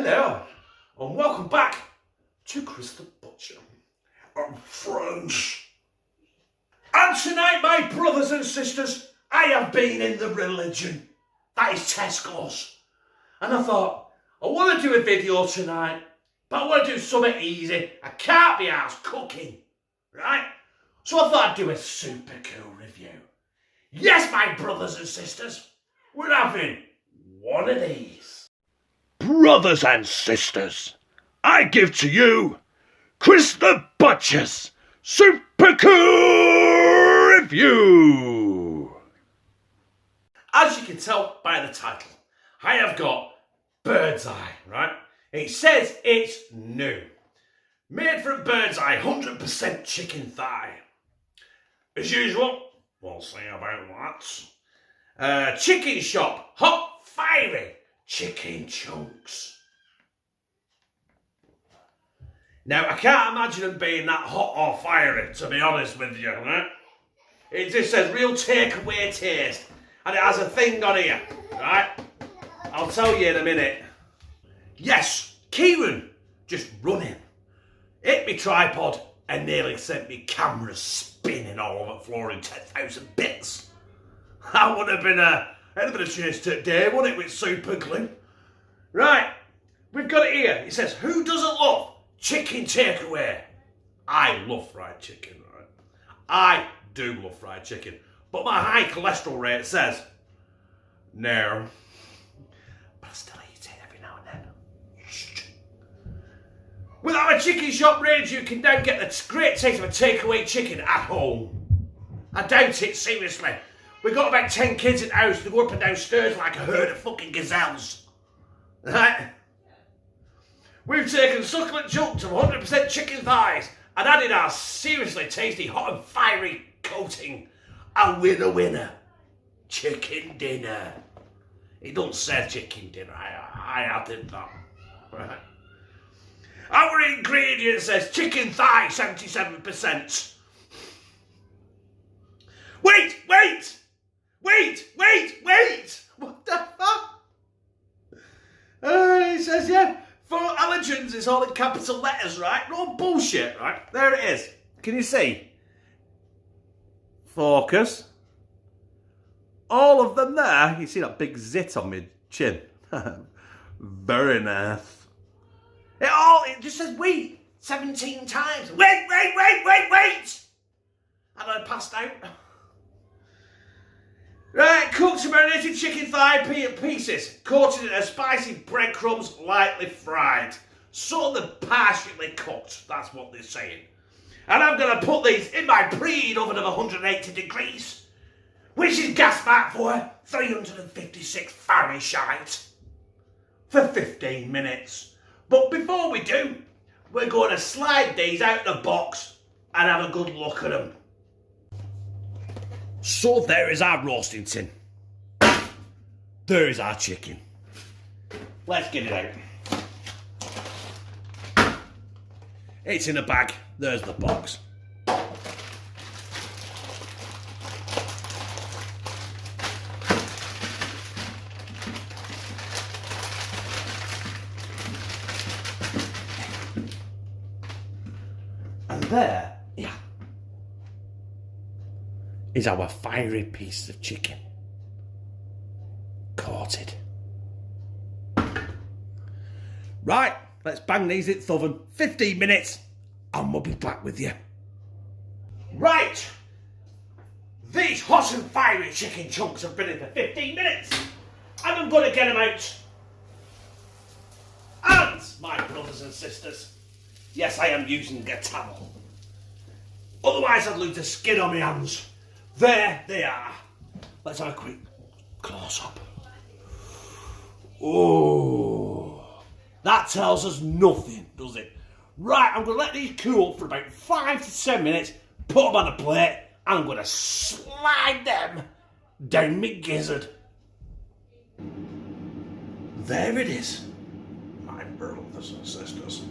Hello, and welcome back to Chris the Butcher. And friends. And tonight, my brothers and sisters, I have been in the religion. That is Tesco's. And I thought, I want to do a video tonight, but I want to do something easy. I can't be arsed cooking, right? So I thought I'd do a super cool review. Yes, my brothers and sisters, we're having one of these. Brothers and sisters, I give to you Chris the Butcher's Super Cool Review. As you can tell by the title, I have got bird's eye, right? It says it's new. Made from bird's eye, 100% chicken thigh. As usual, we'll see about that. Chicken shop, hot, fiery chicken chunks. Now, I can't imagine them being that hot or fiery, to be honest with you, right? It just says real takeaway taste. And it has a thing on here, right? I'll tell you in a minute. Yes, Kieran, just running. Hit me tripod and nearly sent me camera spinning all over the floor in 10,000 bits. That would have been a chase today, wouldn't it, with super glue? Right, we've got it here. It says, who doesn't love chicken takeaway? I love fried chicken, right? I do love fried chicken. But my high cholesterol rate says, no. But I still eat it every now and then. Shh. With our chicken shop range, you can now get the great taste of a takeaway chicken at home. I doubt it, seriously. We've got about 10 kids in the house. They go up and down stairs like a herd of fucking gazelles. Right? We've taken succulent chunks of 100% chicken thighs and added our seriously tasty hot and fiery coating. A winner. Chicken dinner. It doesn't say chicken dinner. I added that. Right. Our ingredient says chicken thigh 77%. Wait! What the fuck? It says, yeah, for allergens, it's all in capital letters, right? No bullshit, right? There it is. Can you see? Focus. All of them there. You see that big zit on my chin? Very nice. It just says wait 17 times. Wait! And I passed out. Right, cooked marinated chicken thigh pieces, coated in a spicy breadcrumbs, lightly fried. So they're partially cooked, that's what they're saying. And I'm going to put these in my preheat oven of 180 degrees, which is gas marked for 356 Fahrenheit, for 15 minutes. But before we do, we're going to slide these out of the box and have a good look at them. So there is our roasting tin. There is our chicken. Let's get it out. It's in a bag. There's the box. And there, yeah, is our fiery piece of chicken. Coated. Right, let's bang these in the oven. 15 minutes and we'll be back with you. Right, these hot and fiery chicken chunks have been in for 15 minutes and I'm going to get them out. And, my brothers and sisters, yes, I am using a towel. Otherwise I'd lose the skin on my hands. There they are. Let's have a quick close-up. Oh, that tells us nothing, does it? Right, I'm going to let these cool for about 5 to 10 minutes, put them on a plate, and I'm going to slide them down my gizzard. There it is, my brothers and sisters.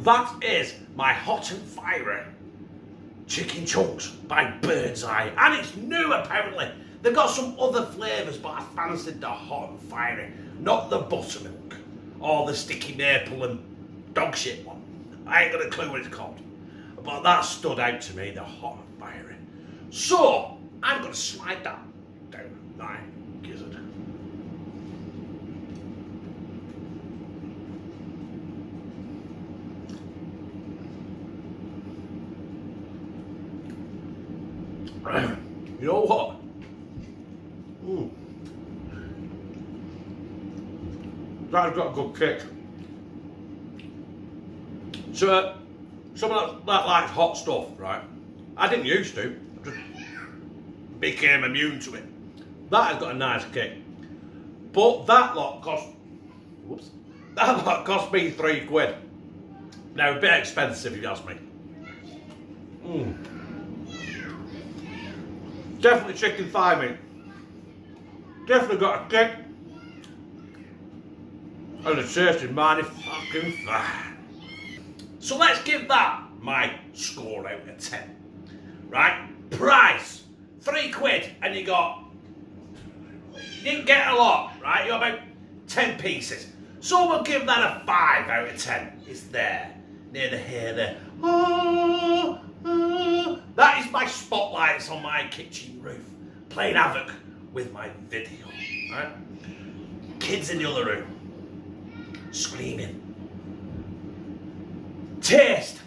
That is my hot and fiery chicken chunks by Bird's Eye, and it's new apparently. They've got some other flavours, but I fancied the hot and fiery, not the buttermilk. or the sticky maple and dog shit one. I ain't got a clue what it's called. But that stood out to me, the hot and fiery. So, I'm going to slide that down my gizzard. You know what? That's got a good kick. So, someone that likes hot stuff, right? I didn't used to. I just became immune to it. That has got a nice kick. But that lot cost... Whoops. That lot cost me £3. Now, a bit expensive if you ask me. Definitely chicken thigh meat. Definitely got a kick. And the taste is mighty fucking fine. So let's give that my score out of 10. Right? Price, £3 and you didn't get a lot, right? You got about 10 pieces. So we'll give that a 5 out of 10. It's there, near the hair there. That is my spotlights on my kitchen roof, playing havoc with my video, right? Kids in the other room, screaming. Taste,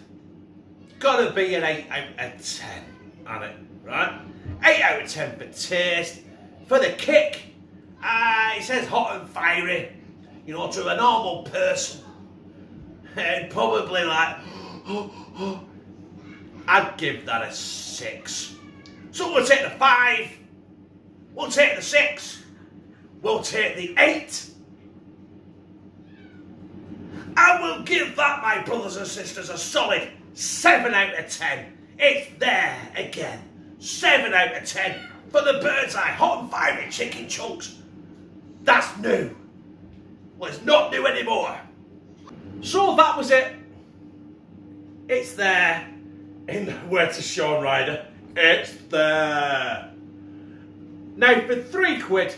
gotta be an 8 out of 10, on it, right? 8 out of 10 for taste. For the kick, it says hot and fiery. You know, to a normal person, and probably like, I'd give that a 6. So we'll take the 5, we'll take the 6, we'll take the 8, and we'll give that, my brothers and sisters, a solid 7 out of 10. It's there again. 7 out of 10 for the bird's eye hot and fiery chicken chunks. That's new. Well, it's not new anymore. So that was it. It's there. In the words of Sean Ryder, it's there. Now for £3,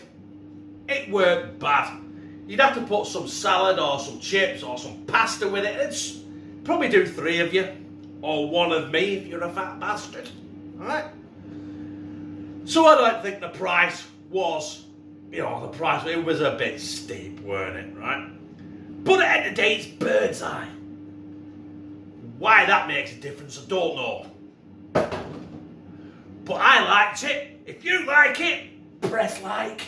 it weren't bad. You'd have to put some salad or some chips or some pasta with it. It's probably do 3 of you, or 1 of me if you're a fat bastard. Alright? So I don't think the price was, it was a bit steep, weren't it, right? But at the end of the day, it's bird's eye. Why that makes a difference, I don't know. But I liked it. If you like it, press like,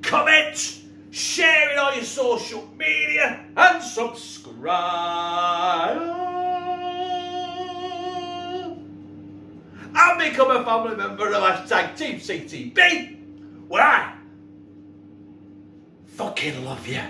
comment, share it on your social media, and subscribe. And become a family member of #TeamCTB, where I fucking love you.